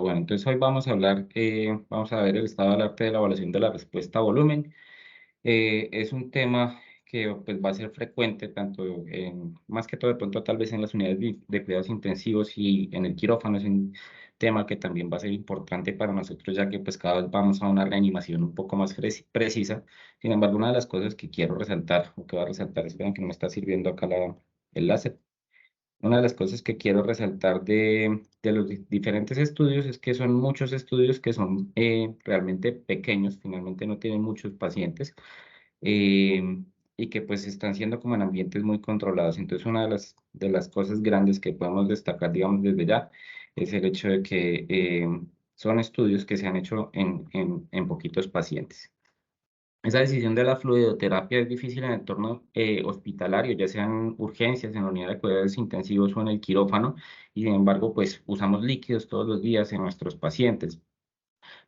Bueno, entonces hoy vamos a hablar, vamos a ver el estado del arte de la evaluación de la respuesta a volumen. Es un tema que pues, va a ser frecuente, tanto más que todo de pronto tal vez en las unidades de cuidados intensivos y en el quirófano. Es un tema que también va a ser importante para nosotros, ya que pues cada vez vamos a una reanimación un poco más precisa. Sin embargo, una de las cosas que quiero resaltar, o que voy a resaltar, esperen que no me está sirviendo acá el láser. Una de las cosas que quiero resaltar de los diferentes estudios es que son muchos estudios que son realmente pequeños, finalmente no tienen muchos pacientes, eh, y que pues están siendo como en ambientes muy controlados. Entonces una de las cosas grandes que podemos destacar, digamos, desde ya, es el hecho de que son estudios que se han hecho en poquitos pacientes. Esa decisión de la fluidoterapia es difícil en el entorno hospitalario, ya sean urgencias, en la unidad de cuidados intensivos o en el quirófano, y sin embargo, pues usamos líquidos todos los días en nuestros pacientes.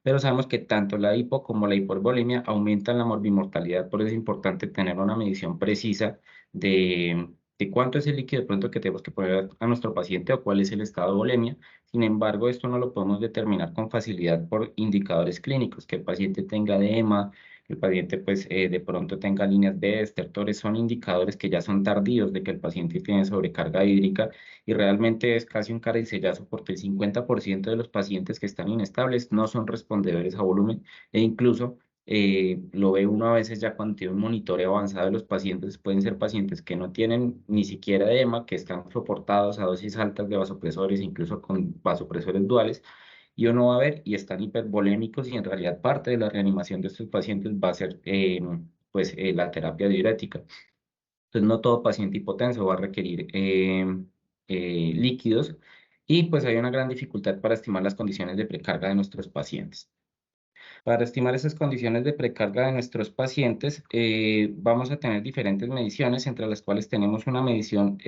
Pero sabemos que tanto la hipo como la hipervolemia aumentan la morbimortalidad, por eso es importante tener una medición precisa de cuánto es el líquido de pronto que tenemos que poner a nuestro paciente o cuál es el estado de volemia. Sin embargo, esto no lo podemos determinar con facilidad por indicadores clínicos, que el paciente tenga edema, que el paciente pues de pronto tenga líneas de estertores, son indicadores que ya son tardíos de que el paciente tiene sobrecarga hídrica y realmente es casi un caricellazo porque el 50% de los pacientes que están inestables no son respondedores a volumen e incluso lo ve uno a veces ya cuando tiene un monitoreo avanzado de los pacientes, pueden ser pacientes que no tienen ni siquiera edema, que están soportados a dosis altas de vasopresores, incluso con vasopresores duales, y uno va a ver y están hipervolémicos y en realidad parte de la reanimación de estos pacientes va a ser la terapia diurética. Entonces, no todo paciente hipotenso va a requerir líquidos y pues hay una gran dificultad para estimar las condiciones de precarga de nuestros pacientes. Para estimar esas condiciones de precarga de nuestros pacientes, vamos a tener diferentes mediciones, entre las cuales tenemos una medición,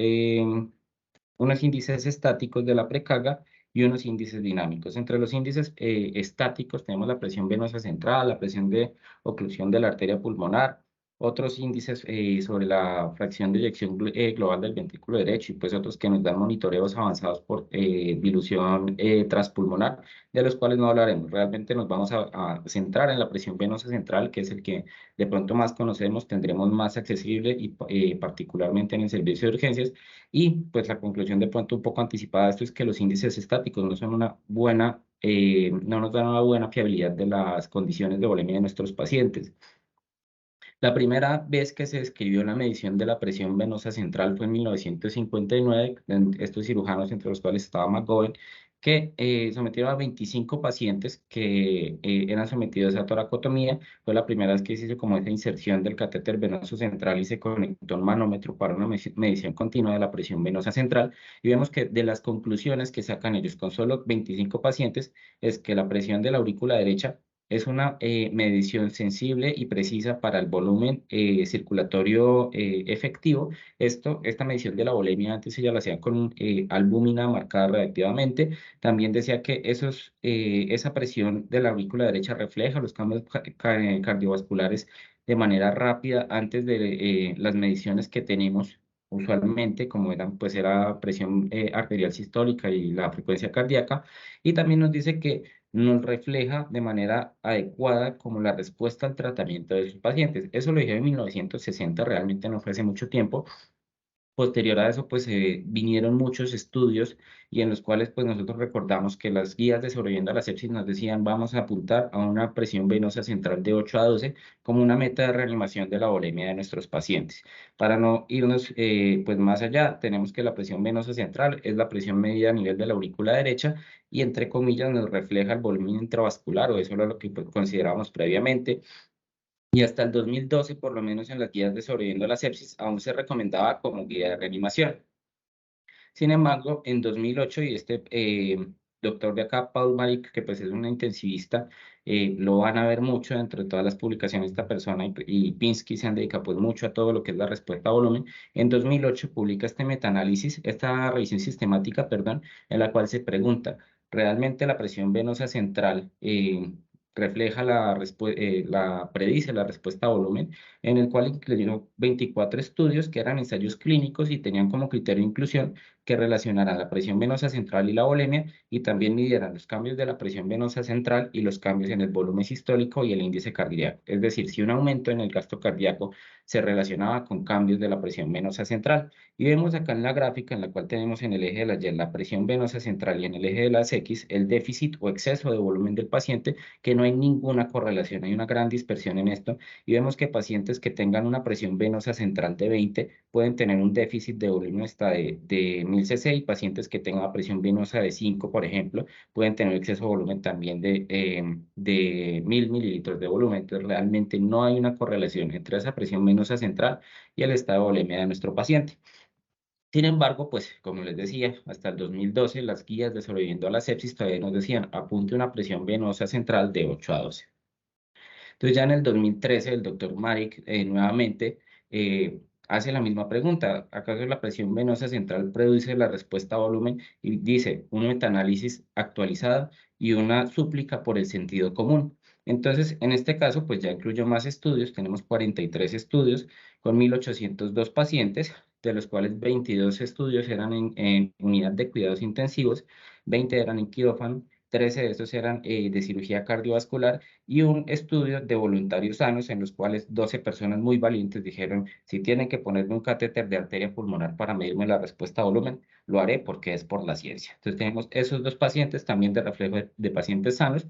unos índices estáticos de la precarga y unos índices dinámicos. Entre los índices estáticos tenemos la presión venosa central, la presión de oclusión de la arteria pulmonar, otros índices sobre la fracción de eyección global del ventrículo derecho y pues otros que nos dan monitoreos avanzados por dilución transpulmonar, de los cuales no hablaremos. Realmente nos vamos a centrar en la presión venosa central, que es el que de pronto más conocemos, tendremos más accesible y particularmente en el servicio de urgencias. Y pues la conclusión de pronto un poco anticipada de esto es que los índices estáticos no son una buena, no nos dan una buena fiabilidad de las condiciones de volemia de nuestros pacientes. La primera vez que se describió la medición de la presión venosa central fue en 1959, en estos cirujanos entre los cuales estaba McGovern, que sometieron a 25 pacientes que eran sometidos a toracotomía. Fue la primera vez que se hizo como esa inserción del catéter venoso central y se conectó un manómetro para una medición continua de la presión venosa central. Y vemos que de las conclusiones que sacan ellos con solo 25 pacientes es que la presión de la aurícula derecha es una medición sensible y precisa para el volumen circulatorio efectivo. Esta medición de la volemia antes ella la hacía con albúmina marcada radiactivamente. También decía que esa presión de la aurícula derecha refleja los cambios cardiovasculares de manera rápida antes de las mediciones que tenemos usualmente, como eran, pues era presión arterial sistólica y la frecuencia cardíaca. Y también nos dice que nos refleja de manera adecuada como la respuesta al tratamiento de sus pacientes. Eso lo dije en 1960, realmente no fue hace mucho tiempo. Posterior a eso, pues vinieron muchos estudios y en los cuales pues nosotros recordamos que las guías de sobreviviendo a la sepsis nos decían vamos a apuntar a una presión venosa central de 8 a 12 como una meta de reanimación de la volemia de nuestros pacientes. Para no irnos pues más allá, tenemos que la presión venosa central es la presión medida a nivel de la aurícula derecha y entre comillas nos refleja el volumen intravascular o eso era lo que pues, considerábamos previamente. Y hasta el 2012, por lo menos en las guías de sobreviviendo a la sepsis, aún se recomendaba como guía de reanimación. Sin embargo, en 2008, y este doctor de acá, Paul Malik, que pues es una intensivista, lo van a ver mucho dentro de todas las publicaciones de esta persona, y Pinsky se han dedicado pues mucho a todo lo que es la respuesta a volumen. En 2008 publica este metaanálisis, esta revisión sistemática, perdón, en la cual se pregunta, ¿realmente la presión venosa central refleja predice la respuesta a volumen? En el cual incluyó 24 estudios que eran ensayos clínicos y tenían como criterio de inclusión que relacionarán la presión venosa central y la volemia, y también midieran los cambios de la presión venosa central y los cambios en el volumen sistólico y el índice cardíaco. Es decir, si un aumento en el gasto cardíaco se relacionaba con cambios de la presión venosa central. Y vemos acá en la gráfica en la cual tenemos en el eje de la Y la presión venosa central y en el eje de las X el déficit o exceso de volumen del paciente, que no hay ninguna correlación, hay una gran dispersión en esto. Y vemos que pacientes que tengan una presión venosa central de 20 pueden tener un déficit de volumen hasta de 1000 cc, y pacientes que tengan una presión venosa de 5, por ejemplo, pueden tener exceso de volumen también de 1000 mililitros de volumen. Entonces, realmente no hay una correlación entre esa presión venosa central y el estado de volemia de nuestro paciente. Sin embargo, pues como les decía, hasta el 2012 las guías de sobreviviendo a la sepsis todavía nos decían apunte una presión venosa central de 8 a 12. Entonces ya en el 2013 el doctor Marik nuevamente hace la misma pregunta: ¿acaso la presión venosa central produce la respuesta a volumen? Y dice un metaanálisis actualizado y una súplica por el sentido común. Entonces, en este caso, pues ya incluyo más estudios, tenemos 43 estudios con 1802 pacientes, de los cuales 22 estudios eran en unidad de cuidados intensivos, 20 eran en quirófano, 13 de estos eran de cirugía cardiovascular, y un estudio de voluntarios sanos en los cuales 12 personas muy valientes dijeron: si tienen que ponerme un catéter de arteria pulmonar para medirme la respuesta a volumen, lo haré porque es por la ciencia. Entonces tenemos esos dos pacientes también de reflejo de pacientes sanos,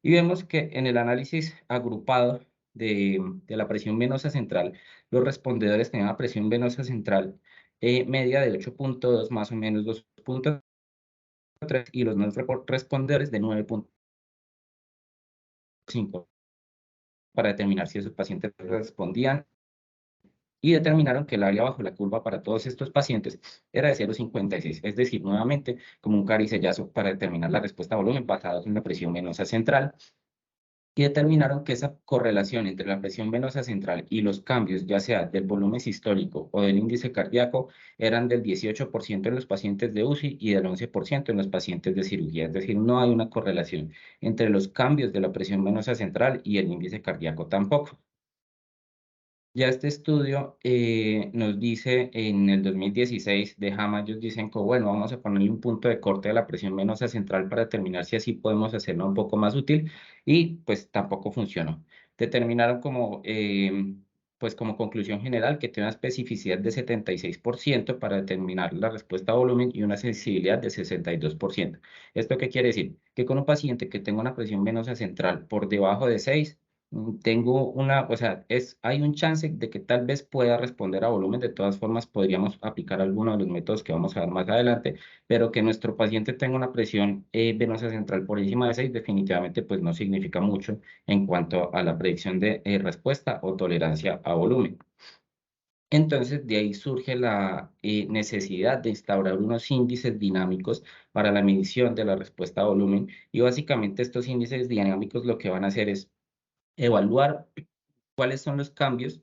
y vemos que en el análisis agrupado de la presión venosa central, los respondedores tenían una presión venosa central media de 8.2, más o menos 2.3, y los no respondedores de 9.5, para determinar si esos pacientes respondían, y determinaron que el área bajo la curva para todos estos pacientes era de 0,56, es decir, nuevamente como un caricellazo para determinar la respuesta a volumen basada en la presión venosa central, y determinaron que esa correlación entre la presión venosa central y los cambios, ya sea del volumen sistólico o del índice cardíaco, eran del 18% en los pacientes de UCI y del 11% en los pacientes de cirugía. Es decir, no hay una correlación entre los cambios de la presión venosa central y el índice cardíaco tampoco. Ya este estudio nos dice en el 2016 de JAMA, ellos dicen que bueno, vamos a ponerle un punto de corte a la presión venosa central para determinar si así podemos hacerla un poco más útil, y pues tampoco funcionó. Determinaron pues como conclusión general que tiene una especificidad de 76% para determinar la respuesta a volumen y una sensibilidad de 62%. ¿Esto qué quiere decir? Que con un paciente que tenga una presión venosa central por debajo de 6, tengo o sea, hay un chance de que tal vez pueda responder a volumen. De todas formas, podríamos aplicar alguno de los métodos que vamos a ver más adelante, pero que nuestro paciente tenga una presión venosa central por encima de 6, definitivamente pues no significa mucho en cuanto a la predicción de respuesta o tolerancia a volumen. Entonces, de ahí surge la necesidad de instaurar unos índices dinámicos para la medición de la respuesta a volumen, y básicamente estos índices dinámicos lo que van a hacer es evaluar cuáles son los cambios,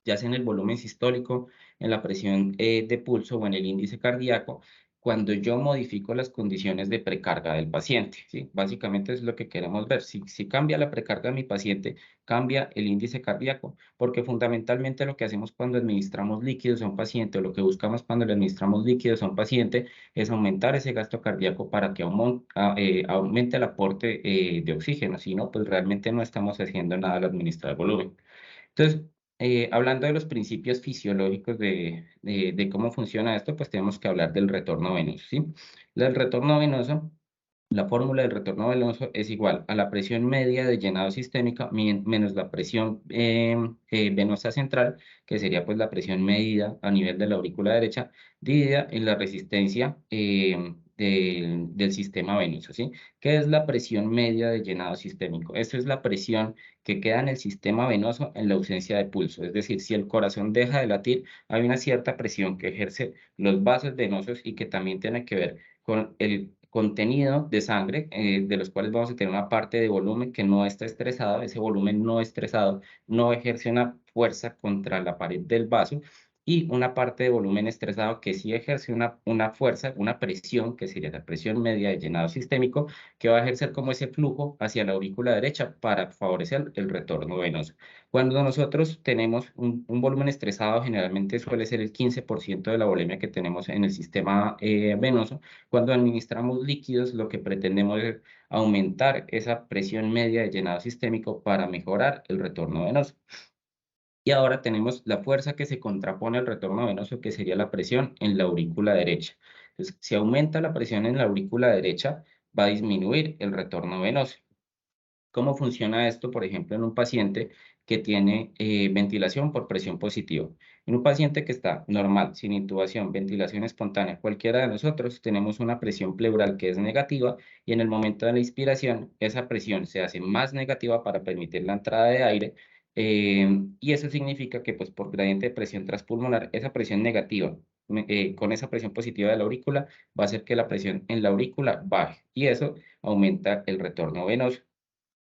ya sea en el volumen sistólico, en la presión de pulso o en el índice cardíaco, cuando yo modifico las condiciones de precarga del paciente, ¿sí? Básicamente es lo que queremos ver. Si cambia la precarga de mi paciente, cambia el índice cardíaco, porque fundamentalmente lo que hacemos cuando administramos líquidos a un paciente, o lo que buscamos cuando le administramos líquidos a un paciente, es aumentar ese gasto cardíaco para que aumente el aporte de oxígeno. Si no, pues realmente no estamos haciendo nada al administrar volumen. Entonces, hablando de los principios fisiológicos de cómo funciona esto, pues tenemos que hablar del retorno venoso, ¿sí? El retorno venoso, la fórmula del retorno venoso es igual a la presión media de llenado sistémica menos la presión venosa central, que sería pues la presión medida a nivel de la aurícula derecha, dividida en la resistencia del sistema venoso, ¿sí? ¿Qué es la presión media de llenado sistémico? Esta es la presión que queda en el sistema venoso en la ausencia de pulso. Es decir, si el corazón deja de latir, hay una cierta presión que ejerce los vasos venosos, y que también tiene que ver con el contenido de sangre, de los cuales vamos a tener una parte de volumen que no está estresado. Ese volumen no estresado no ejerce una fuerza contra la pared del vaso, y una parte de volumen estresado que sí ejerce una fuerza, una presión, que sería la presión media de llenado sistémico, que va a ejercer como ese flujo hacia la aurícula derecha para favorecer el retorno venoso. Cuando nosotros tenemos un volumen estresado, generalmente suele ser el 15% de la volemia que tenemos en el sistema venoso. Cuando administramos líquidos, lo que pretendemos es aumentar esa presión media de llenado sistémico para mejorar el retorno venoso. Y ahora tenemos la fuerza que se contrapone al retorno venoso, que sería la presión en la aurícula derecha. Entonces, si aumenta la presión en la aurícula derecha, va a disminuir el retorno venoso. ¿Cómo funciona esto, por ejemplo, en un paciente que tiene ventilación por presión positiva? En un paciente que está normal, sin intubación, ventilación espontánea, cualquiera de nosotros tenemos una presión pleural que es negativa y en el momento de la inspiración esa presión se hace más negativa para permitir la entrada de aire y eso significa que pues por gradiente de presión transpulmonar, esa presión negativa con esa presión positiva de la aurícula va a hacer que la presión en la aurícula baje y eso aumenta el retorno venoso.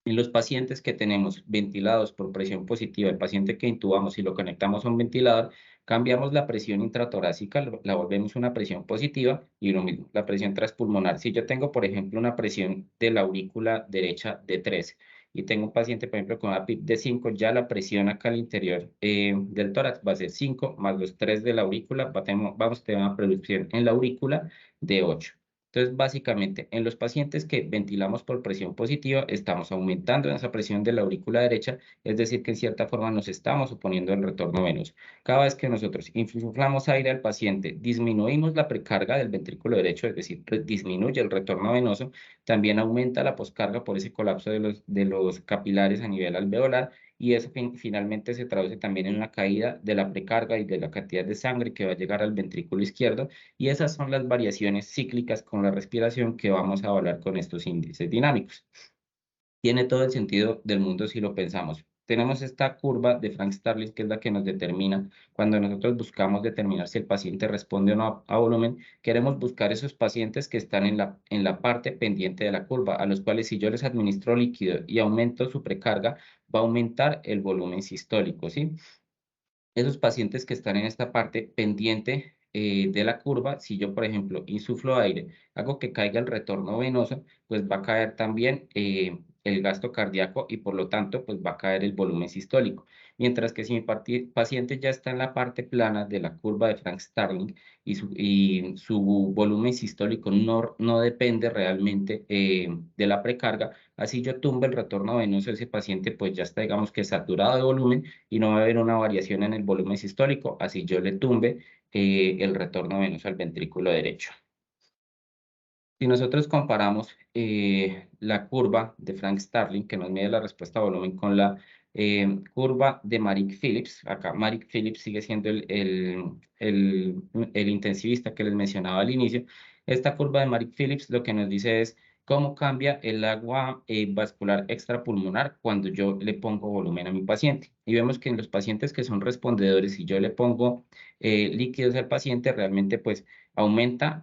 En los pacientes que tenemos ventilados por presión positiva, el paciente que intubamos y lo conectamos a un ventilador, cambiamos la presión intratorácica, la volvemos una presión positiva y lo mismo, la presión transpulmonar. Si yo tengo, por ejemplo, una presión de la aurícula derecha de 3 y tengo un paciente, por ejemplo, con una PIP de 5, ya la presión acá al interior del tórax va a ser 5 más los 3 de la aurícula, vamos a tener una producción en la aurícula de 8. Entonces, básicamente, en los pacientes que ventilamos por presión positiva, estamos aumentando esa presión de la aurícula derecha, es decir, que en cierta forma nos estamos oponiendo al retorno venoso. Cada vez que nosotros insuflamos aire al paciente, disminuimos la precarga del ventrículo derecho, es decir, disminuye el retorno venoso, también aumenta la poscarga por ese colapso de los capilares a nivel alveolar y eso finalmente se traduce también en una caída de la precarga y de la cantidad de sangre que va a llegar al ventrículo izquierdo y esas son las variaciones cíclicas con la respiración que vamos a evaluar con estos índices dinámicos. Tiene todo el sentido del mundo si lo pensamos. Tenemos esta curva de Frank Starling, que es la que nos determina cuando nosotros buscamos determinar si el paciente responde o no a volumen, queremos buscar esos pacientes que están en la parte pendiente de la curva, a los cuales si yo les administro líquido y aumento su precarga, va a aumentar el volumen sistólico, ¿sí? Esos pacientes que están en esta parte pendiente de la curva, si yo, por ejemplo, insuflo aire, hago que caiga el retorno venoso, pues va a caer también el gasto cardíaco y por lo tanto, pues va a caer el volumen sistólico. Mientras que si mi paciente ya está en la parte plana de la curva de Frank Starling y su volumen sistólico no depende realmente de la precarga, así yo tumbo el retorno venoso, ese paciente pues ya está, digamos que saturado de volumen y no va a haber una variación en el volumen sistólico, así yo le tumbe el retorno venoso al ventrículo derecho. Si nosotros comparamos la curva de Frank Starling, que nos mide la respuesta a volumen, con la curva de Marik Phillips, acá Marik Phillips sigue siendo el intensivista que les mencionaba al inicio, esta curva de Marik Phillips lo que nos dice es cómo cambia el agua vascular extrapulmonar cuando yo le pongo volumen a mi paciente. Y vemos que en los pacientes que son respondedores, si yo le pongo líquidos al paciente, realmente pues aumenta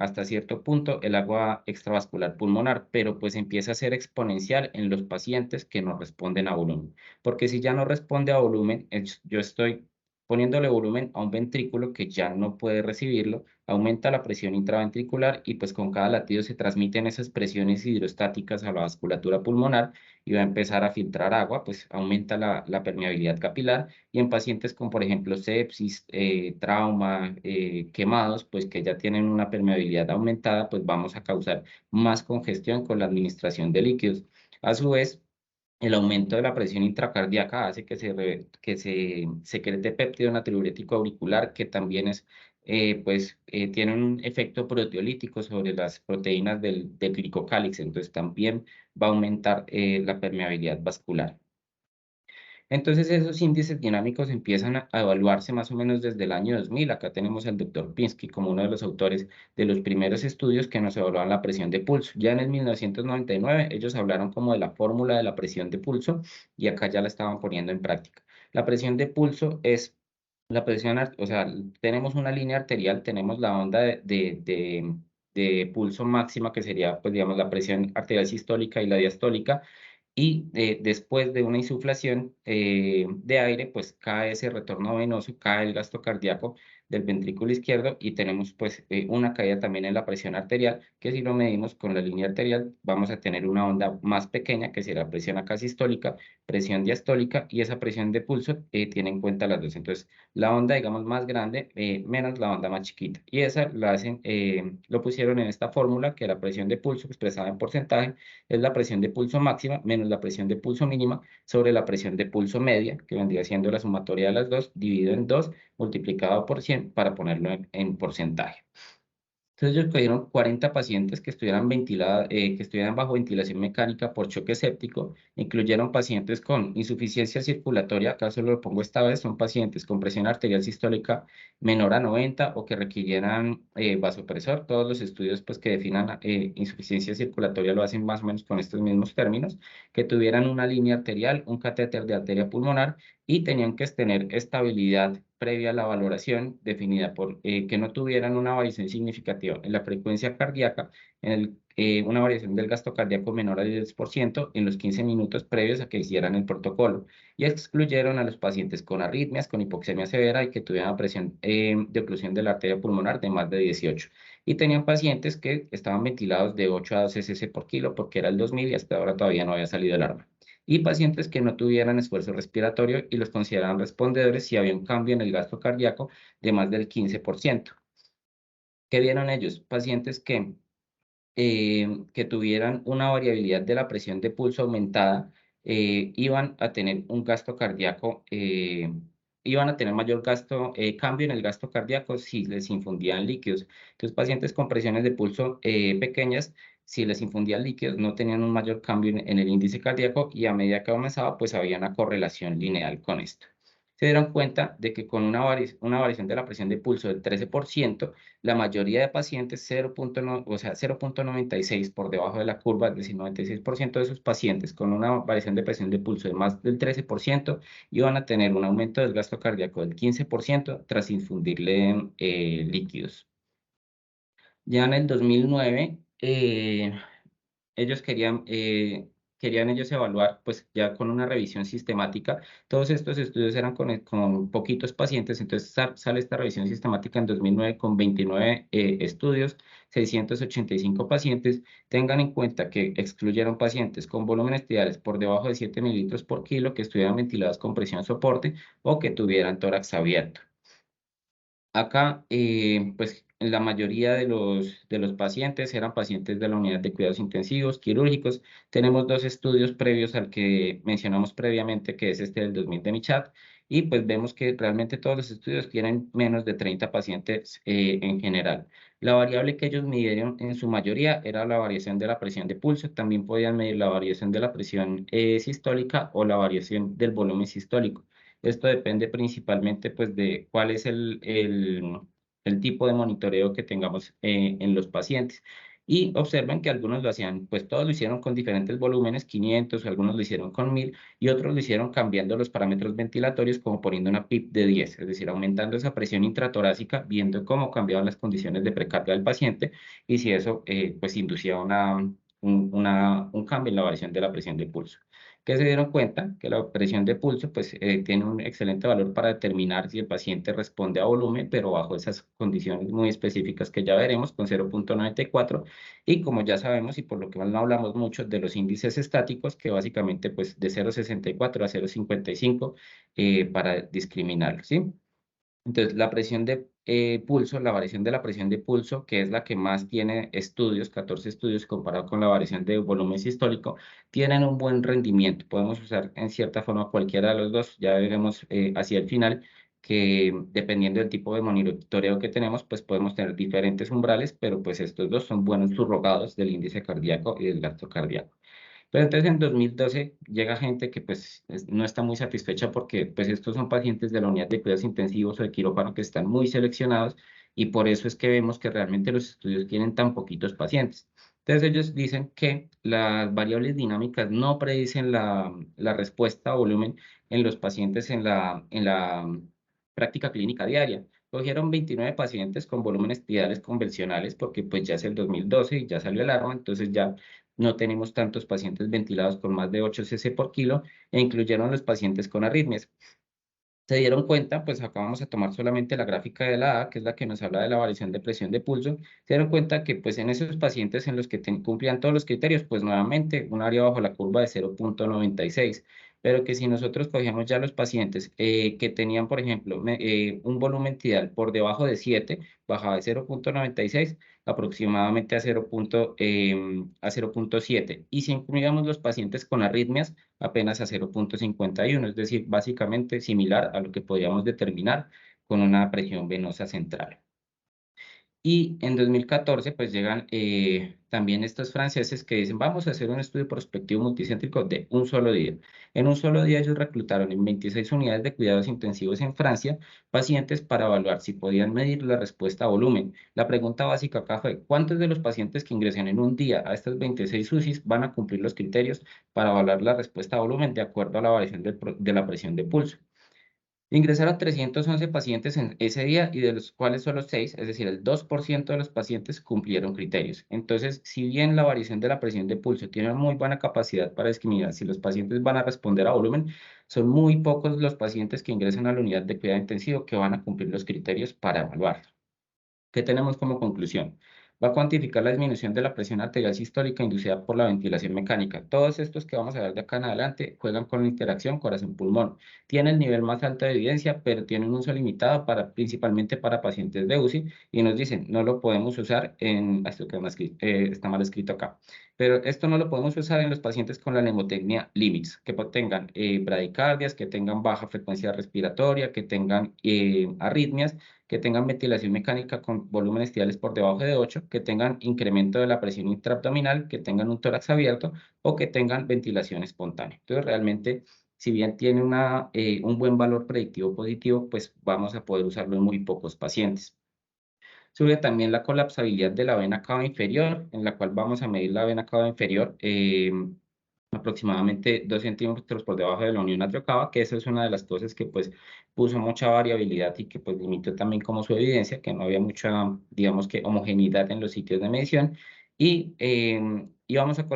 hasta cierto punto el agua extravascular pulmonar, pero pues empieza a ser exponencial en los pacientes que no responden a volumen. Porque si ya no responde a volumen, yo estoy poniéndole volumen a un ventrículo que ya no puede recibirlo, aumenta la presión intraventricular y pues con cada latido se transmiten esas presiones hidrostáticas a la vasculatura pulmonar y va a empezar a filtrar agua, pues aumenta la permeabilidad capilar y en pacientes con, por ejemplo, sepsis, trauma, quemados, pues que ya tienen una permeabilidad aumentada, pues vamos a causar más congestión con la administración de líquidos. A su vez, el aumento de la presión intracardíaca hace que se secrete péptido natriurético auricular, que también tiene un efecto proteolítico sobre las proteínas del glicocálix, entonces también va a aumentar la permeabilidad vascular. Entonces esos índices dinámicos empiezan a evaluarse más o menos desde el año 2000. Acá tenemos al doctor Pinsky como uno de los autores de los primeros estudios que nos evaluaban la presión de pulso. Ya en el 1999 ellos hablaron como de la fórmula de la presión de pulso y acá ya la estaban poniendo en práctica. La presión de pulso es la presión, o sea, tenemos una línea arterial, tenemos la onda de pulso máxima que sería, pues digamos, la presión arterial sistólica y la diastólica y después de una insuflación de aire, pues cae ese retorno venoso, cae el gasto cardíaco del ventrículo izquierdo y tenemos pues una caída también en la presión arterial, que si lo medimos con la línea arterial vamos a tener una onda más pequeña, que será presión acá sistólica, presión diastólica, y esa presión de pulso tiene en cuenta las dos. Entonces, la onda, digamos, más grande menos la onda más chiquita. Y esa la hacen, lo pusieron en esta fórmula, que la presión de pulso expresada en porcentaje es la presión de pulso máxima menos la presión de pulso mínima sobre la presión de pulso media, que vendría siendo la sumatoria de las dos, dividido en 2 multiplicado por 100 para ponerlo en porcentaje. Entonces ellos cogieron 40 pacientes que estuvieran que estuvieran bajo ventilación mecánica por choque séptico, incluyeron pacientes con insuficiencia circulatoria, acá solo lo pongo esta vez, son pacientes con presión arterial sistólica menor a 90 o que requirieran vasopresor. Todos los estudios pues, que definan insuficiencia circulatoria lo hacen más o menos con estos mismos términos, que tuvieran una línea arterial, un catéter de arteria pulmonar y tenían que tener estabilidad previa a la valoración definida por que no tuvieran una variación significativa en la frecuencia cardíaca, una variación del gasto cardíaco menor al 10% en los 15 minutos previos a que hicieran el protocolo, y excluyeron a los pacientes con arritmias, con hipoxemia severa y que tuvieran presión de oclusión de la arteria pulmonar de más de 18. Y tenían pacientes que estaban ventilados de 8 a 12 cc por kilo porque era el 2000 y hasta ahora todavía no había salido el arma, y pacientes que no tuvieran esfuerzo respiratorio y los consideraban respondedores si había un cambio en el gasto cardíaco de más del 15%. ¿Qué vieron ellos? Pacientes que tuvieran una variabilidad de la presión de pulso aumentada, iban a tener un gasto cardíaco, iban a tener mayor gasto, cambio en el gasto cardíaco si les infundían líquidos. Entonces, pacientes con presiones de pulso pequeñas, si les infundían líquidos, no tenían un mayor cambio en el índice cardíaco, y a medida que avanzaba, pues había una correlación lineal con esto. Se dieron cuenta de que con una variación de la presión de pulso del 13%, la mayoría de pacientes, 0,96 por debajo de la curva, es decir, 96% de sus pacientes con una variación de presión de pulso de más del 13% iban a tener un aumento del gasto cardíaco del 15% tras infundirle líquidos. Ya en el 2009, ellos querían ellos evaluar, pues ya con una revisión sistemática, todos estos estudios eran con poquitos pacientes, entonces sale esta revisión sistemática en 2009 con 29 estudios, 685 pacientes. Tengan en cuenta que excluyeron pacientes con volúmenes tidales por debajo de 7 mililitros por kilo, que estuvieran ventilados con presión soporte o que tuvieran tórax abierto. Acá, pues la mayoría de los pacientes eran pacientes de la unidad de cuidados intensivos quirúrgicos. Tenemos dos estudios previos al que mencionamos previamente, que es este del 2000 de Michat, y pues vemos que realmente todos los estudios tienen menos de 30 pacientes en general. La variable que ellos midieron en su mayoría era la variación de la presión de pulso. También podían medir la variación de la presión sistólica o la variación del volumen sistólico. Esto depende principalmente pues, de cuál es el tipo de monitoreo que tengamos en los pacientes. Y observen que algunos lo hacían, pues todos lo hicieron con diferentes volúmenes, 500, algunos lo hicieron con 1000 y otros lo hicieron cambiando los parámetros ventilatorios, como poniendo una PIP de 10, es decir, aumentando esa presión intratorácica, viendo cómo cambiaban las condiciones de precarga del paciente y si eso pues inducía un cambio en la variación de la presión de pulso. Que se dieron cuenta que la presión de pulso pues, tiene un excelente valor para determinar si el paciente responde a volumen, pero bajo esas condiciones muy específicas que ya veremos, con 0,94. Y como ya sabemos, y por lo que no hablamos mucho de los índices estáticos, que básicamente pues, de 0,64 a 0,55 para discriminarlo, ¿sí? Entonces, la presión de pulso, la variación de la presión de pulso, que es la que más tiene estudios, 14 estudios comparado con la variación de volumen sistólico, tienen un buen rendimiento. Podemos usar en cierta forma cualquiera de los dos. Ya veremos hacia el final que dependiendo del tipo de monitoreo que tenemos, pues podemos tener diferentes umbrales, pero pues estos dos son buenos surrogados del índice cardíaco y del gasto cardíaco. Pero entonces en 2012 llega gente que pues no está muy satisfecha porque pues estos son pacientes de la unidad de cuidados intensivos o de quirófano que están muy seleccionados, y por eso es que vemos que realmente los estudios tienen tan poquitos pacientes. Entonces ellos dicen que las variables dinámicas no predicen la respuesta a volumen en los pacientes en la práctica clínica diaria. Cogieron 29 pacientes con volúmenes tidales convencionales porque pues ya es el 2012 y ya salió el arma, entonces ya no tenemos tantos pacientes ventilados con más de 8 cc por kilo e incluyeron los pacientes con arritmias. Se dieron cuenta, pues acá vamos a tomar solamente la gráfica de la A, que es la que nos habla de la variación de presión de pulso. Se dieron cuenta que pues en esos pacientes en los que cumplían todos los criterios, pues nuevamente un área bajo la curva de 0,96, pero que si nosotros cogíamos ya los pacientes que tenían, por ejemplo, un volumen tidal por debajo de 7, bajaba de 0,96 aproximadamente a 0,7. Y si incluíamos los pacientes con arritmias, apenas a 0,51, es decir, básicamente similar a lo que podríamos determinar con una presión venosa central. Y en 2014, pues llegan también estos franceses que dicen, vamos a hacer un estudio prospectivo multicéntrico de un solo día. En un solo día ellos reclutaron en 26 unidades de cuidados intensivos en Francia pacientes para evaluar si podían medir la respuesta a volumen. La pregunta básica acá fue, ¿cuántos de los pacientes que ingresen en un día a estas 26 UCIs van a cumplir los criterios para evaluar la respuesta a volumen de acuerdo a la variación de la presión de pulso? Ingresaron 311 pacientes en ese día y de los cuales solo 6, es decir, el 2% de los pacientes cumplieron criterios. Entonces, si bien la variación de la presión de pulso tiene una muy buena capacidad para discriminar si los pacientes van a responder a volumen, son muy pocos los pacientes que ingresan a la unidad de cuidado intensivo que van a cumplir los criterios para evaluarlo. ¿Qué tenemos como conclusión? Va a cuantificar la disminución de la presión arterial sistólica inducida por la ventilación mecánica. Todos estos que vamos a ver de acá en adelante juegan con la interacción corazón-pulmón. Tiene el nivel más alto de evidencia, pero tiene un uso limitado principalmente para pacientes de UCI y nos dicen, no lo podemos usar esto que está mal escrito acá, pero esto no lo podemos usar en los pacientes con la nemotecnia LIMITS, que tengan bradicardias, que tengan baja frecuencia respiratoria, que tengan arritmias, que tengan ventilación mecánica con volúmenes tidales por debajo de 8, que tengan incremento de la presión intraabdominal, que tengan un tórax abierto o que tengan ventilación espontánea. Entonces, realmente, si bien tiene un buen valor predictivo positivo, pues vamos a poder usarlo en muy pocos pacientes. Sube también la colapsabilidad de la vena cava inferior, en la cual vamos a medir la vena cava inferior aproximadamente 2 centímetros por debajo de la unión atriocava, que eso es una de las cosas que pues puso mucha variabilidad y que pues limitó también como su evidencia, que no había mucha, digamos que homogeneidad en los sitios de medición. Y vamos a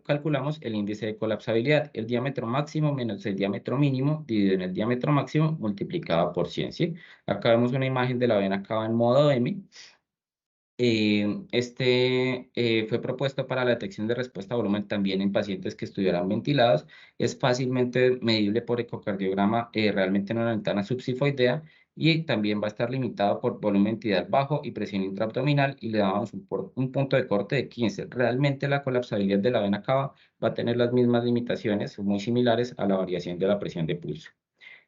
calculamos el índice de colapsabilidad, el diámetro máximo menos el diámetro mínimo dividido en el diámetro máximo multiplicado por 100, ¿sí? Acá vemos una imagen de la vena cava en modo M. Fue propuesto para la detección de respuesta a volumen también en pacientes que estuvieran ventilados. Es fácilmente medible por ecocardiograma, realmente en una ventana subsifoidea, y también va a estar limitado por volumen tidal bajo y presión intraabdominal, y le damos un punto de corte de 15. Realmente la colapsabilidad de la vena cava va a tener las mismas limitaciones, muy similares a la variación de la presión de pulso.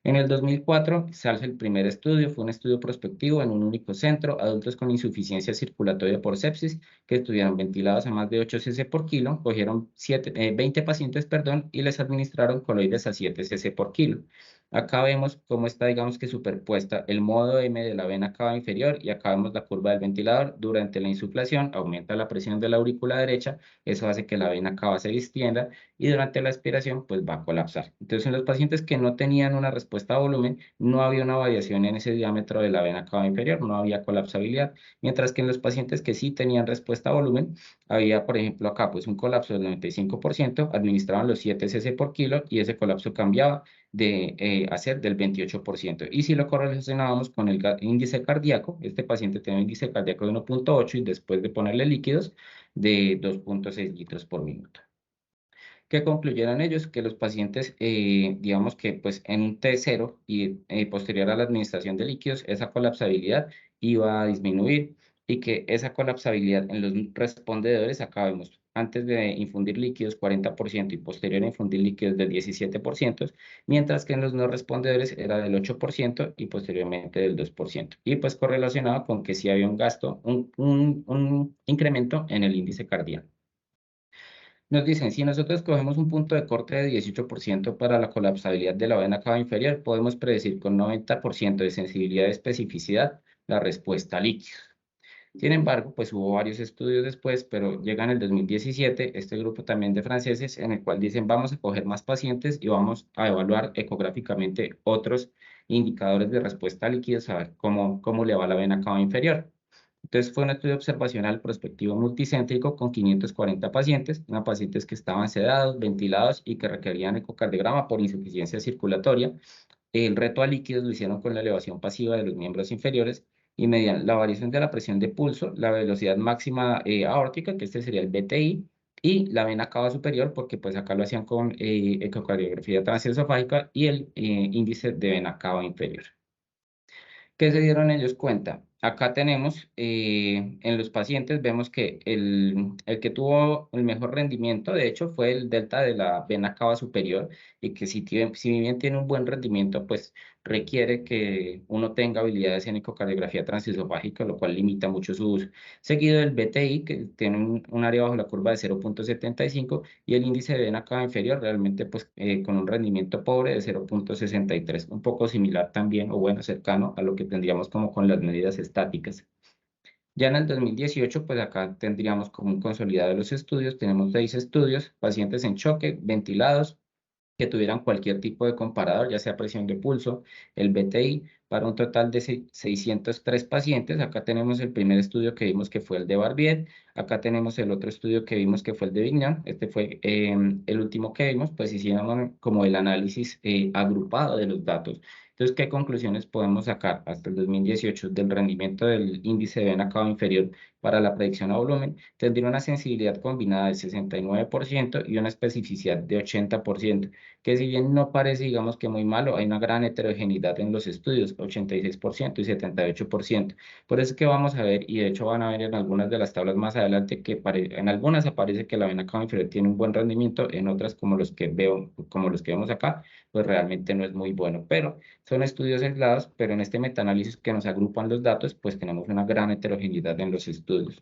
En el 2004 se hace el primer estudio, fue un estudio prospectivo en un único centro, adultos con insuficiencia circulatoria por sepsis, que estuvieron ventilados a más de 8 cc por kilo, cogieron 20 pacientes, perdón, y les administraron coloides a 7 cc por kilo. Acá vemos cómo está, digamos que superpuesta el modo M de la vena cava inferior y acá vemos la curva del ventilador. Durante la insuflación aumenta la presión de la aurícula derecha, eso hace que la vena cava se distienda y durante la expiración pues va a colapsar. Entonces en los pacientes que no tenían una respuesta a volumen, no había una variación en ese diámetro de la vena cava inferior, no había colapsabilidad, mientras que en los pacientes que sí tenían respuesta a volumen, había por ejemplo acá pues un colapso del 95%, administraban los 7 cc por kilo y ese colapso cambiaba a ser del 28%. Y si lo correlacionábamos con el índice cardíaco, este paciente tenía un índice cardíaco de 1,8 y después de ponerle líquidos de 2,6 litros por minuto. ¿Qué concluyeron ellos? Que los pacientes, digamos que pues en un T0 y posterior a la administración de líquidos, esa colapsabilidad iba a disminuir y que esa colapsabilidad en los respondedores, acá vemos, antes de infundir líquidos 40% y posterior a infundir líquidos del 17%, mientras que en los no respondedores era del 8% y posteriormente del 2%. Y pues correlacionado con que sí había un gasto, un incremento en el índice cardíaco. Nos dicen, si nosotros cogemos un punto de corte de 18% para la colapsabilidad de la vena cava inferior, podemos predecir con 90% de sensibilidad y especificidad la respuesta a líquidos. Sin embargo, pues hubo varios estudios después, pero llega en el 2017 este grupo también de franceses en el cual dicen vamos a coger más pacientes y vamos a evaluar ecográficamente otros indicadores de respuesta a líquidos, a ver cómo le va la vena cava inferior. Entonces fue un estudio observacional prospectivo multicéntrico con 540 pacientes, una pacientes que estaban sedados, ventilados y que requerían ecocardiograma por insuficiencia circulatoria. El reto a líquidos lo hicieron con la elevación pasiva de los miembros inferiores y mediante la variación de la presión de pulso, la velocidad máxima aórtica, que este sería el BTI, y la vena cava superior, porque pues acá lo hacían con ecocardiografía transesofágica y el índice de vena cava inferior. ¿Qué se dieron ellos cuenta? Acá tenemos, en los pacientes, vemos que el que tuvo el mejor rendimiento, de hecho, fue el delta de la vena cava superior, y que si bien tiene un buen rendimiento, pues requiere que uno tenga habilidades en ecocardiografía transesofágica, lo cual limita mucho su uso. Seguido del BTI, que tiene un área bajo la curva de 0,75, y el índice de vena cava inferior, realmente, pues con un rendimiento pobre de 0,63, un poco similar también, o bueno, cercano a lo que tendríamos como con las medidas estáticas. Ya en el 2018, pues acá tendríamos como un consolidado de los estudios. Tenemos 6 estudios, pacientes en choque, ventilados, que tuvieran cualquier tipo de comparador, ya sea presión de pulso, el BTI, para un total de 603 pacientes. Acá tenemos el primer estudio que vimos que fue el de Barbier, acá tenemos el otro estudio que vimos que fue el de Vignan, este fue el último que vimos, pues hicimos como el análisis agrupado de los datos. Entonces, ¿qué conclusiones podemos sacar hasta el 2018 del rendimiento del índice de vena cava inferior para la predicción a volumen? Tendría una sensibilidad combinada de 69% y una especificidad de 80%, que si bien no parece, digamos que muy malo, hay una gran heterogeneidad en los estudios, 86% y 78%. Por eso es que vamos a ver, y de hecho van a ver en algunas de las tablas más adelante, que en algunas aparece que la vena cava inferior tiene un buen rendimiento, en otras como los que vemos acá, pues realmente no es muy bueno. Pero son estudios aislados, pero en este metaanálisis que nos agrupan los datos, pues tenemos una gran heterogeneidad en los estudios.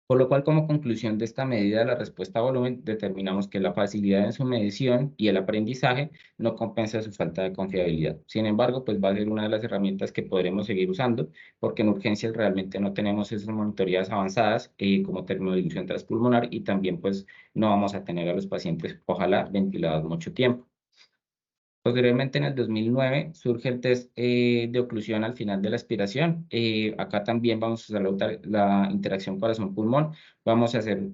Por lo cual, como conclusión de esta medida de la respuesta a volumen, determinamos que la facilidad en su medición y el aprendizaje no compensa su falta de confiabilidad. Sin embargo, pues va a ser una de las herramientas que podremos seguir usando, porque en urgencias realmente no tenemos esas monitorías avanzadas como termodilución transpulmonar, y también pues no vamos a tener a los pacientes, ojalá, ventilados mucho tiempo. Posteriormente, en el 2009, surge el test de oclusión al final de la expiración. Acá también vamos a hacer la interacción corazón-pulmón. Vamos a hacer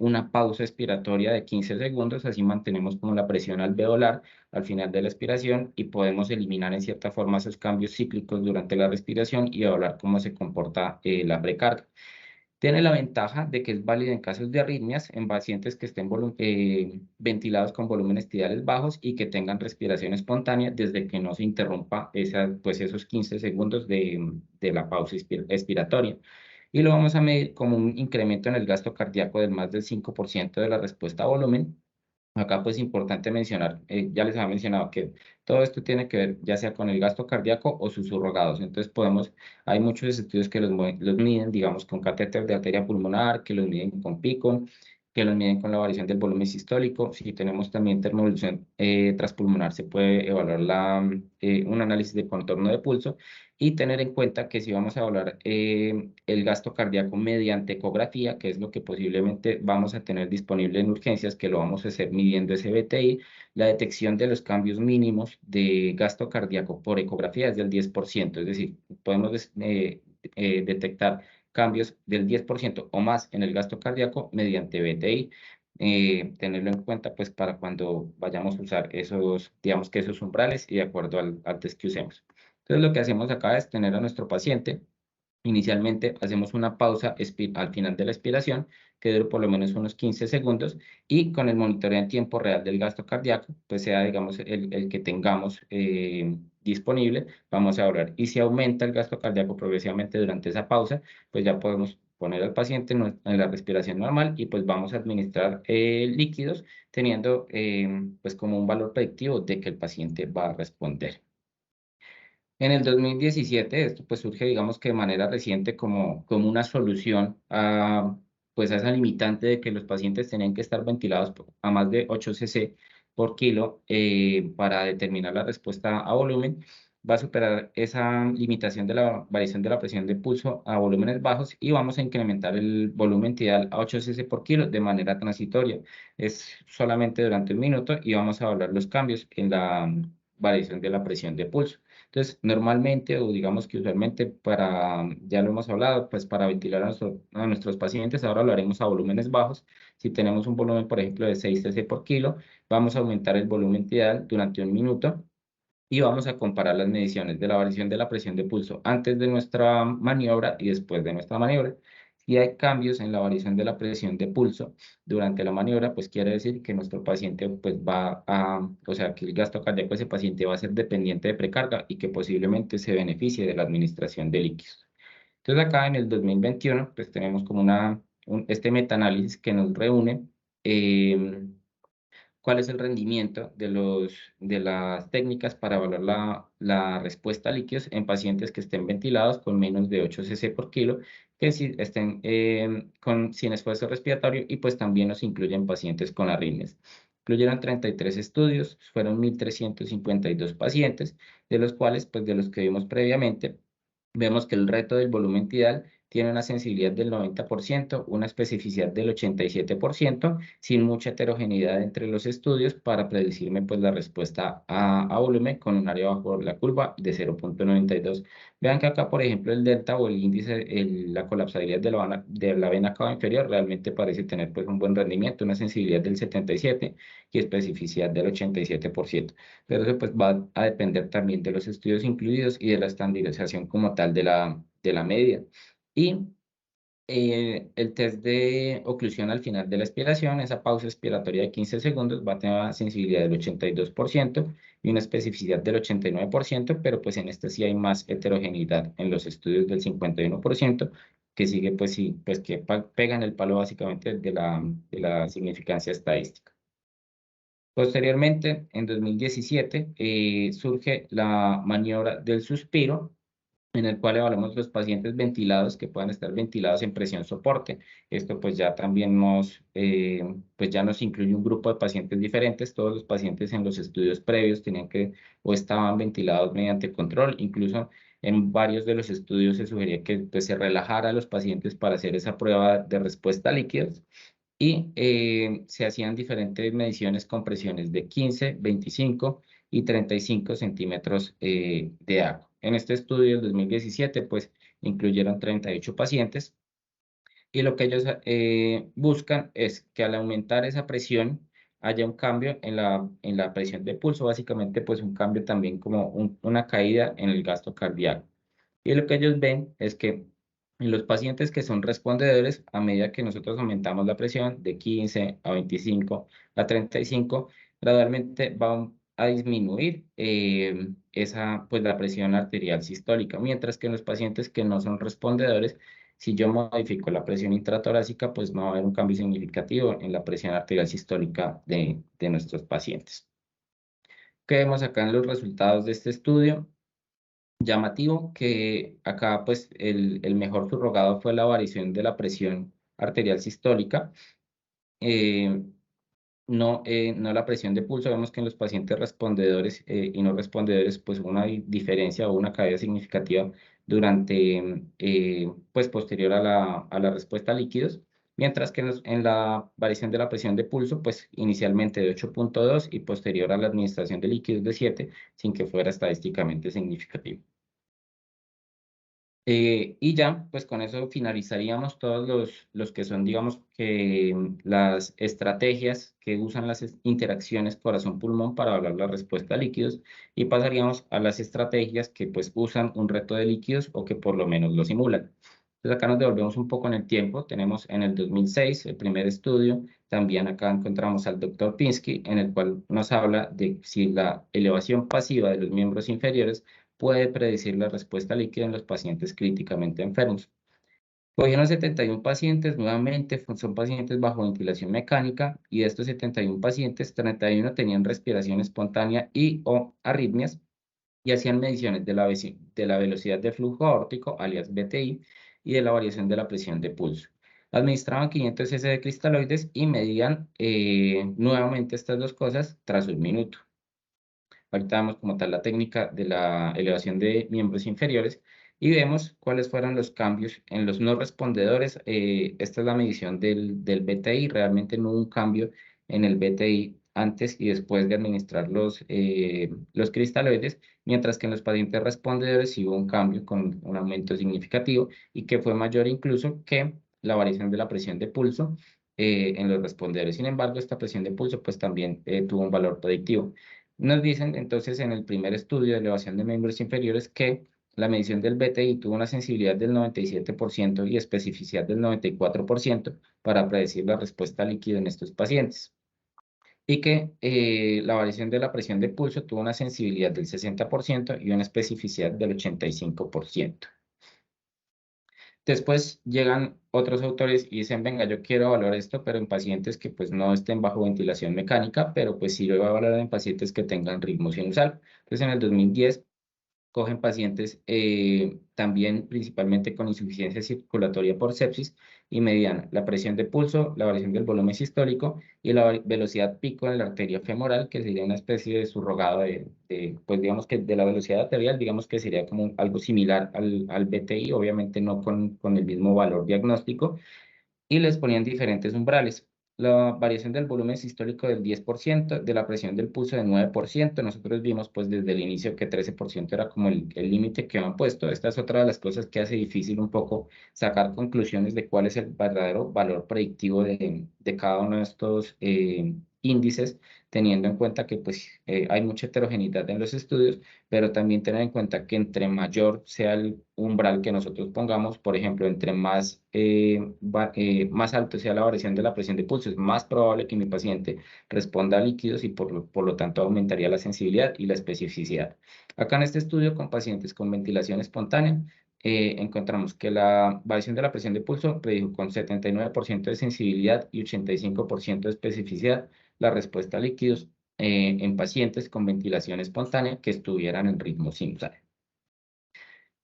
una pausa expiratoria de 15 segundos, así mantenemos como la presión alveolar al final de la expiración y podemos eliminar en cierta forma esos cambios cíclicos durante la respiración y evaluar cómo se comporta la precarga. Tiene la ventaja de que es válida en casos de arritmias en pacientes que estén ventilados con volúmenes tidales bajos y que tengan respiración espontánea desde que no se interrumpa pues esos 15 segundos de la pausa expiratoria. Y lo vamos a medir como un incremento en el gasto cardíaco del más del 5% de la respuesta a volumen. Acá pues importante mencionar, ya les había mencionado que todo esto tiene que ver ya sea con el gasto cardíaco o sus surrogados. Entonces hay muchos estudios que los miden, digamos, con catéter de arteria pulmonar, que los miden con PICO, que los miden con la variación del volumen sistólico. Si tenemos también termovisión transpulmonar, se puede evaluar un análisis de contorno de pulso, y tener en cuenta que si vamos a evaluar el gasto cardíaco mediante ecografía, que es lo que posiblemente vamos a tener disponible en urgencias, que lo vamos a hacer midiendo ese BTI, la detección de los cambios mínimos de gasto cardíaco por ecografía es del 10%, es decir, podemos detectar cambios del 10% o más en el gasto cardíaco mediante BTI. Tenerlo en cuenta pues para cuando vayamos a usar esos, digamos que esos umbrales, y de acuerdo al test que usemos. Entonces lo que hacemos acá es tener a nuestro paciente. Inicialmente hacemos una pausa al final de la expiración, que dure por lo menos unos 15 segundos, y con el monitoreo en tiempo real del gasto cardíaco, pues sea, digamos, el que tengamos disponible, vamos a evaluar. Y si aumenta el gasto cardíaco progresivamente durante esa pausa, pues ya podemos poner al paciente en la respiración normal, y pues vamos a administrar líquidos, teniendo pues como un valor predictivo de que el paciente va a responder. En el 2017, esto pues surge, digamos que de manera reciente, como una solución pues a esa limitante de que los pacientes tenían que estar ventilados a más de 8 cc por kilo para determinar la respuesta a volumen. Va a superar esa limitación de la variación de la presión de pulso a volúmenes bajos, y vamos a incrementar el volumen tidal a 8 cc por kilo de manera transitoria. Es solamente durante un minuto, y vamos a evaluar los cambios variación de la presión de pulso. Entonces, normalmente, o digamos que usualmente ya lo hemos hablado, pues para ventilar a nuestros pacientes, ahora lo haremos a volúmenes bajos. Si tenemos un volumen, por ejemplo, de 6 cc por kilo, vamos a aumentar el volumen ideal durante 1 minuto y vamos a comparar las mediciones de la variación de la presión de pulso antes de nuestra maniobra y después de nuestra maniobra. Si hay cambios en la variación de la presión de pulso durante la maniobra, pues quiere decir que nuestro paciente pues o sea, que el gasto cardíaco de ese paciente va a ser dependiente de precarga y que posiblemente se beneficie de la administración de líquidos. Entonces acá en el 2021 pues tenemos como este metaanálisis que nos reúne eh, cuál es el rendimiento de las técnicas para evaluar la respuesta a líquidos en pacientes que estén ventilados con menos de 8 cc por kilo, que estén sin esfuerzo respiratorio y pues también nos incluyen pacientes con arritmias. Incluyeron 33 estudios, fueron 1.352 pacientes, de los cuales, pues de los que vimos previamente, vemos que el reto del volumen tidal tiene una sensibilidad del 90%, una especificidad del 87%, sin mucha heterogeneidad entre los estudios para predecirme pues la respuesta a volumen con un área bajo la curva de 0.92. Vean que acá, por ejemplo, el delta o el índice, la colapsabilidad de la vena cava inferior realmente parece tener pues un buen rendimiento, una sensibilidad del 77% y especificidad del 87%. Pero eso pues va a depender también de los estudios incluidos y de la estandarización como tal de la media. Y el test de oclusión al final de la expiración, esa pausa expiratoria de 15 segundos va a tener una sensibilidad del 82% y una especificidad del 89%, pero pues en este sí hay más heterogeneidad en los estudios del 51%, que sigue pues sí, pues que pegan el palo básicamente de la significancia estadística. Posteriormente, en 2017, surge la maniobra del suspiro, en el cual evaluamos los pacientes ventilados que puedan estar ventilados en presión soporte. Esto pues ya también pues ya nos incluye un grupo de pacientes diferentes. Todos los pacientes en los estudios previos tenían que o estaban ventilados mediante control. Incluso en varios de los estudios se sugería que pues, se relajara a los pacientes para hacer esa prueba de respuesta a líquidos y se hacían diferentes mediciones con presiones de 15, 25 y 35 centímetros de agua. En este estudio del 2017, pues incluyeron 38 pacientes y lo que ellos buscan es que al aumentar esa presión haya un cambio en la presión de pulso, básicamente pues un cambio también como una caída en el gasto cardíaco. Y lo que ellos ven es que en los pacientes que son respondedores, a medida que nosotros aumentamos la presión de 15 a 25 a 35, gradualmente va a disminuir pues, la presión arterial sistólica, mientras que en los pacientes que no son respondedores, si yo modifico la presión intratorácica, pues no va a haber un cambio significativo en la presión arterial sistólica de nuestros pacientes. ¿Qué vemos acá en los resultados de este estudio? Llamativo que acá pues el mejor subrogado fue la variación de la presión arterial sistólica, eh, no la presión de pulso. Vemos que en los pacientes respondedores y no respondedores pues hubo una diferencia o una caída significativa durante pues posterior a la respuesta a líquidos, mientras que en la variación de la presión de pulso pues inicialmente de 8.2 y posterior a la administración de líquidos de 7 sin que fuera estadísticamente significativo. Y ya, pues con eso finalizaríamos todos los que son, digamos, que las estrategias que usan las interacciones corazón-pulmón para hablar la respuesta a líquidos y pasaríamos a las estrategias que pues usan un reto de líquidos o que por lo menos lo simulan. Entonces acá nos devolvemos un poco en el tiempo. Tenemos en el 2006 el primer estudio. También acá encontramos al doctor Pinsky, en el cual nos habla de si la elevación pasiva de los miembros inferiores puede predecir la respuesta líquida en los pacientes críticamente enfermos. Cogieron 71 pacientes, nuevamente son pacientes bajo ventilación mecánica y de estos 71 pacientes, 31 tenían respiración espontánea y o arritmias y hacían mediciones de la velocidad de flujo aórtico, alias BTI, y de la variación de la presión de pulso. Administraban 500 cc de cristaloides y medían nuevamente estas dos cosas tras 1 minuto. Ahorita vemos como tal la técnica de la elevación de miembros inferiores y vemos cuáles fueron los cambios en los no respondedores. Esta es la medición del BTI. Realmente no hubo un cambio en el BTI antes y después de administrar los cristaloides, mientras que en los pacientes respondedores sí hubo un cambio con un aumento significativo y que fue mayor incluso que la variación de la presión de pulso en los respondedores. Sin embargo, esta presión de pulso pues también tuvo un valor predictivo. Nos dicen entonces en el primer estudio de elevación de miembros inferiores que la medición del BTI tuvo una sensibilidad del 97% y especificidad del 94% para predecir la respuesta líquida en estos pacientes. Y que la variación de la presión de pulso tuvo una sensibilidad del 60% y una especificidad del 85%. Después llegan otros autores y dicen, venga, yo quiero evaluar esto, pero en pacientes que pues no estén bajo ventilación mecánica, pero pues sí lo voy a evaluar en pacientes que tengan ritmo sinusal. Entonces en el 2010 cogen pacientes también principalmente con insuficiencia circulatoria por sepsis y medían la presión de pulso, la variación del volumen sistólico y la velocidad pico en la arteria femoral, que sería una especie de surrogado pues digamos que de la velocidad arterial, digamos que sería como algo similar al BTI, obviamente no con el mismo valor diagnóstico, y les ponían diferentes umbrales. La variación del volumen sistólico del 10%, de la presión del pulso del 9%. Nosotros vimos pues desde el inicio que 13% era como el límite que han puesto. Esta es otra de las cosas que hace difícil un poco sacar conclusiones de cuál es el verdadero valor predictivo de cada uno de estos índices, teniendo en cuenta que pues hay mucha heterogeneidad en los estudios, pero también tener en cuenta que entre mayor sea el umbral que nosotros pongamos, por ejemplo, entre más alto sea la variación de la presión de pulso, es más probable que mi paciente responda a líquidos y por lo tanto aumentaría la sensibilidad y la especificidad. Acá en este estudio con pacientes con ventilación espontánea, encontramos que la variación de la presión de pulso predijo con 79% de sensibilidad y 85% de especificidad la respuesta a líquidos en pacientes con ventilación espontánea que estuvieran en ritmo sinusal.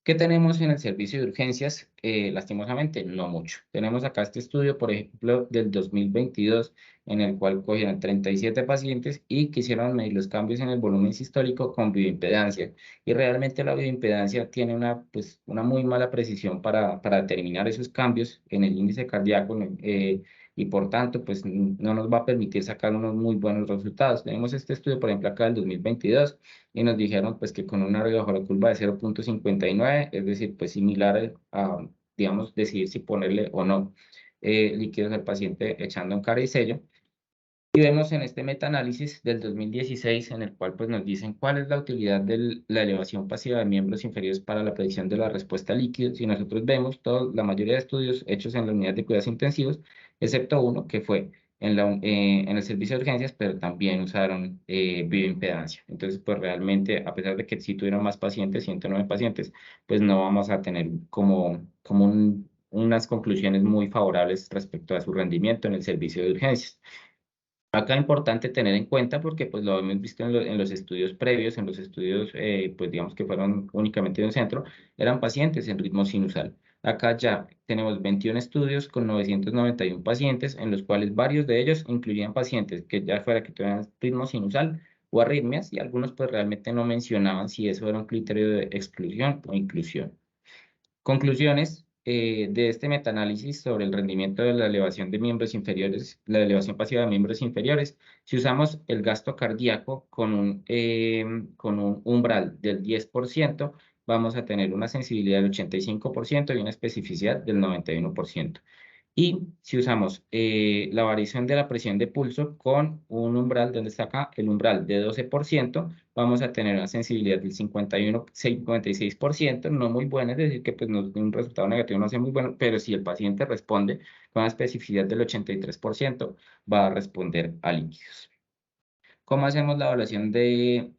¿Qué tenemos en el servicio de urgencias? Lastimosamente, no mucho. Tenemos acá este estudio, por ejemplo, del 2022, en el cual cogieron 37 pacientes y quisieron medir los cambios en el volumen sistólico con bioimpedancia. Y realmente la bioimpedancia tiene pues, una muy mala precisión para determinar esos cambios en el índice cardíaco, y por tanto, pues no nos va a permitir sacar unos muy buenos resultados. Tenemos este estudio, por ejemplo, acá del 2022 y nos dijeron pues que con una regla bajo la curva de 0,59, es decir, pues similar a, digamos, decidir si ponerle o no líquidos al paciente echando en cara y sello. Y vemos en este metaanálisis del 2016, en el cual pues nos dicen cuál es la utilidad de la elevación pasiva de miembros inferiores para la predicción de la respuesta a líquidos. Y nosotros vemos la mayoría de estudios hechos en la unidad de cuidados intensivos, excepto uno que fue en el servicio de urgencias, pero también usaron bioimpedancia. Entonces, pues realmente, a pesar de que sí tuvieron más pacientes, 109 pacientes, pues no vamos a tener unas conclusiones muy favorables respecto a su rendimiento en el servicio de urgencias. Acá es importante tener en cuenta porque pues lo hemos visto en los estudios previos, en los estudios pues digamos que fueron únicamente de un centro, eran pacientes en ritmo sinusal. Acá ya tenemos 21 estudios con 991 pacientes, en los cuales varios de ellos incluían pacientes que ya fuera que tuvieran ritmo sinusal o arritmias y algunos pues realmente no mencionaban si eso era un criterio de exclusión o inclusión. Conclusiones de este metaanálisis sobre el rendimiento de la elevación de miembros inferiores, la elevación pasiva de miembros inferiores. Si usamos el gasto cardíaco con un umbral del 10%, vamos a tener una sensibilidad del 85% y una especificidad del 91%. Y si usamos la variación de la presión de pulso con un umbral, donde está acá el umbral de 12%, vamos a tener una sensibilidad del 56%, no muy buena, es decir, que pues un resultado negativo no hace muy bueno, pero si el paciente responde con una especificidad del 83%, va a responder a líquidos. ¿Cómo hacemos la evaluación de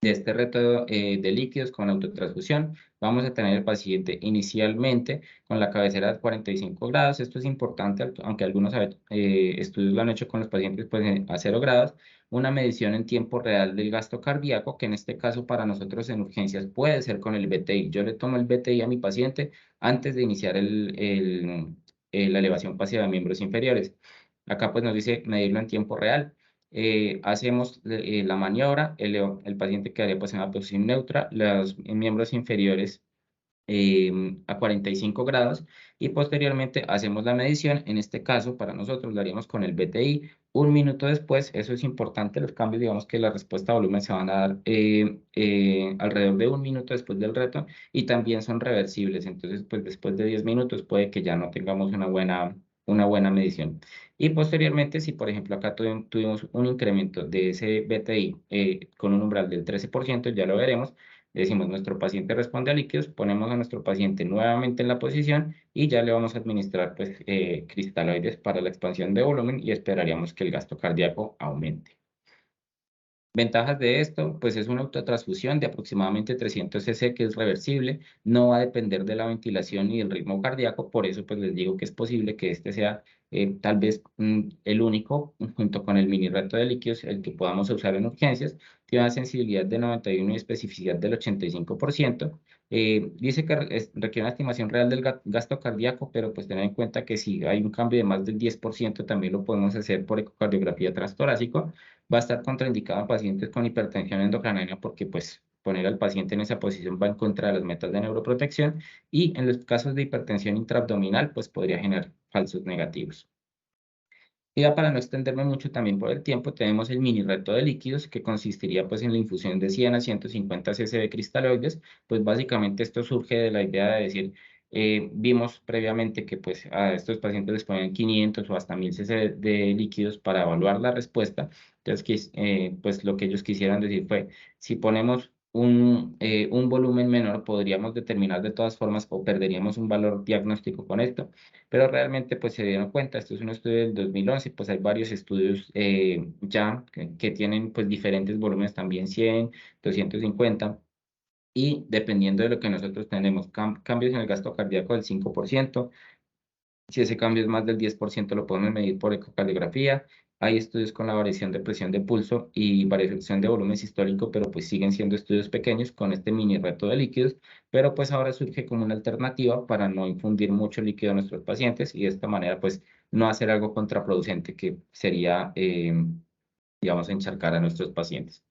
este reto de líquidos con autotransfusión? Vamos a tener el paciente inicialmente con la cabecera de 45 grados. Esto es importante, aunque algunos estudios lo han hecho con los pacientes pues, a 0 grados. Una medición en tiempo real del gasto cardíaco, que en este caso para nosotros en urgencias puede ser con el BTI. Yo le tomo el BTI a mi paciente antes de iniciar la elevación pasiva de miembros inferiores. Acá pues nos dice medirlo en tiempo real. Hacemos la maniobra, el paciente quedaría pues en una posición neutra, los miembros inferiores a 45 grados y posteriormente hacemos la medición. En este caso, para nosotros lo haríamos con el BTI. Un minuto después, eso es importante, los cambios, digamos que la respuesta a volumen se van a dar alrededor de un minuto después del reto y también son reversibles. Entonces, pues después de 10 minutos puede que ya no tengamos una buena medición. Y posteriormente, si por ejemplo acá tuvimos un incremento de ese BTI con un umbral del 13%, ya lo veremos. Decimos, nuestro paciente responde a líquidos, ponemos a nuestro paciente nuevamente en la posición y ya le vamos a administrar pues, cristaloides para la expansión de volumen y esperaríamos que el gasto cardíaco aumente. Ventajas de esto, pues es una autotransfusión de aproximadamente 300 cc que es reversible, no va a depender de la ventilación y del ritmo cardíaco, por eso pues les digo que es posible que este sea tal vez el único, junto con el mini reto de líquidos, el que podamos usar en urgencias. Tiene una sensibilidad de 91 y especificidad del 85%. Dice que requiere una estimación real del gasto cardíaco, pero pues tener en cuenta que si hay un cambio de más del 10% también lo podemos hacer por ecocardiografía transtorácico. Va a estar contraindicado en pacientes con hipertensión endocrinal porque pues poner al paciente en esa posición va en contra de las metas de neuroprotección y en los casos de hipertensión intraabdominal pues podría generar falsos negativos. Y ya para no extenderme mucho también por el tiempo, tenemos el mini reto de líquidos que consistiría pues en la infusión de 100 a 150 cc de cristaloides. Pues básicamente esto surge de la idea de decir, vimos previamente que pues a estos pacientes les ponen 500 o hasta 1000 cc de líquidos para evaluar la respuesta. Entonces, pues lo que ellos quisieran decir fue, si ponemos un volumen menor, podríamos determinar de todas formas o perderíamos un valor diagnóstico con esto, pero realmente pues se dieron cuenta, esto es un estudio del 2011, pues hay varios estudios ya que tienen pues diferentes volúmenes también 100, 250 y dependiendo de lo que nosotros tenemos, cambios en el gasto cardíaco del 5%. Si ese cambio es más del 10%, lo podemos medir por ecocardiografía. Hay estudios con la variación de presión de pulso y variación de volumen sistólico, pero pues siguen siendo estudios pequeños con este mini reto de líquidos, pero pues ahora surge como una alternativa para no infundir mucho líquido a nuestros pacientes y de esta manera pues no hacer algo contraproducente que sería, digamos, encharcar a nuestros pacientes.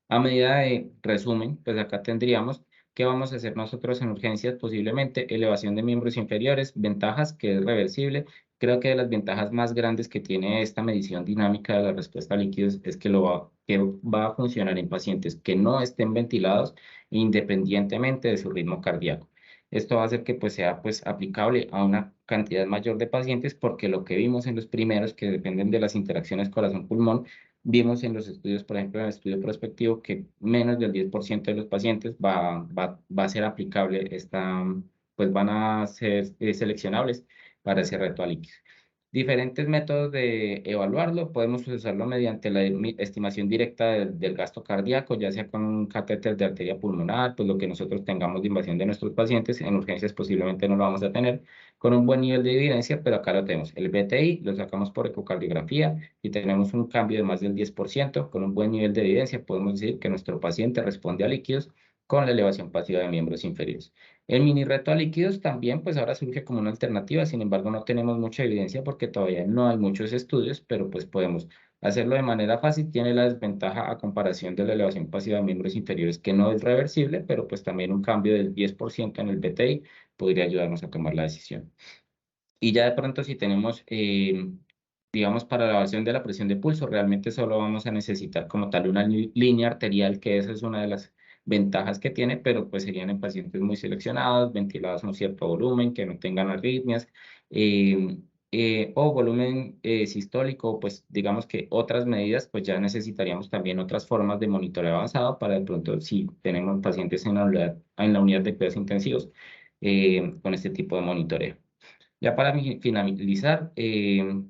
A medida de resumen, pues acá tendríamos ¿qué vamos a hacer nosotros en urgencias? Posiblemente elevación de miembros inferiores, ventajas que es reversible. Creo que de las ventajas más grandes que tiene esta medición dinámica de la respuesta a líquidos es que va a funcionar en pacientes que no estén ventilados independientemente de su ritmo cardíaco. Esto va a hacer que pues, sea pues, aplicable a una cantidad mayor de pacientes porque lo que vimos en los primeros que dependen de las interacciones corazón-pulmón, vimos en los estudios, por ejemplo, en el estudio prospectivo, que menos del 10% de los pacientes va a ser aplicable pues van a ser seleccionables para ese reto a líquidos. Diferentes métodos de evaluarlo, podemos usarlo mediante la estimación directa del gasto cardíaco, ya sea con un catéter de arteria pulmonar, pues lo que nosotros tengamos de invasión de nuestros pacientes, en urgencias posiblemente no lo vamos a tener, con un buen nivel de evidencia, pero acá lo tenemos. El BTI lo sacamos por ecocardiografía y tenemos un cambio de más del 10%, con un buen nivel de evidencia, podemos decir que nuestro paciente responde a líquidos con la elevación pasiva de miembros inferiores. El mini reto a líquidos también, pues ahora surge como una alternativa, sin embargo no tenemos mucha evidencia porque todavía no hay muchos estudios, pero pues podemos hacerlo de manera fácil. Tiene la desventaja a comparación de la elevación pasiva de miembros inferiores que no es reversible, pero pues también un cambio del 10% en el BTI podría ayudarnos a tomar la decisión. Y ya de pronto si tenemos, digamos, para la evaluación de la presión de pulso, realmente solo vamos a necesitar como tal una línea arterial, que esa es una de las ventajas que tiene, pero pues serían en pacientes muy seleccionados, ventilados a un cierto volumen, que no tengan arritmias, o volumen sistólico, pues digamos que otras medidas, pues ya necesitaríamos también otras formas de monitoreo avanzado para de pronto si tenemos pacientes en la unidad de cuidados intensivos con este tipo de monitoreo. Ya para finalizar,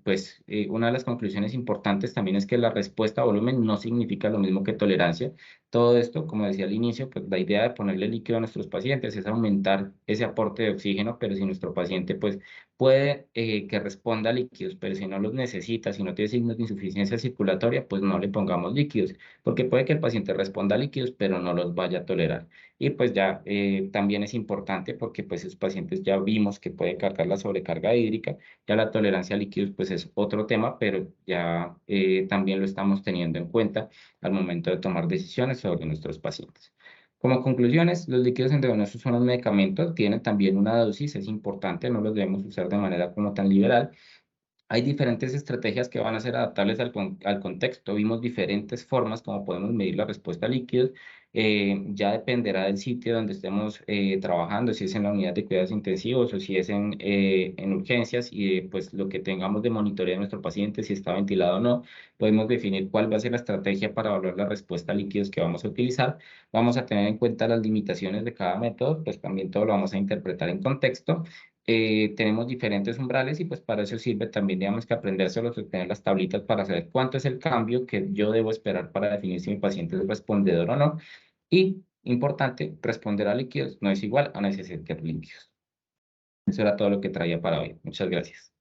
pues una de las conclusiones importantes también es que la respuesta a volumen no significa lo mismo que tolerancia. Todo esto, como decía al inicio, pues la idea de ponerle líquido a nuestros pacientes es aumentar ese aporte de oxígeno, pero si nuestro paciente pues puede que responda a líquidos, pero si no los necesita, si no tiene signos de insuficiencia circulatoria, pues no le pongamos líquidos, porque puede que el paciente responda a líquidos, pero no los vaya a tolerar. Y pues ya también es importante porque pues esos pacientes ya vimos que puede cargar la sobrecarga hídrica, ya la tolerancia a líquidos pues es otro tema, pero ya también lo estamos teniendo en cuenta al momento de tomar decisiones sobre nuestros pacientes. Como conclusiones, los líquidos endovenosos son un medicamento, tienen también una dosis, es importante, no los debemos usar de manera como tan liberal. Hay diferentes estrategias que van a ser adaptables al contexto. Vimos diferentes formas como podemos medir la respuesta a líquidos. Ya dependerá del sitio donde estemos trabajando, si es en la unidad de cuidados intensivos o si es en urgencias y pues lo que tengamos de monitoreo de nuestro paciente, si está ventilado o no. Podemos definir cuál va a ser la estrategia para evaluar la respuesta a líquidos que vamos a utilizar. Vamos a tener en cuenta las limitaciones de cada método, pues también todo lo vamos a interpretar en contexto. Tenemos diferentes umbrales y pues para eso sirve también, digamos, que aprendérselos, tener las tablitas para saber cuánto es el cambio que yo debo esperar para definir si mi paciente es respondedor o no. Y, importante, responder a líquidos no es igual a necesitar líquidos. Eso era todo lo que traía para hoy. Muchas gracias.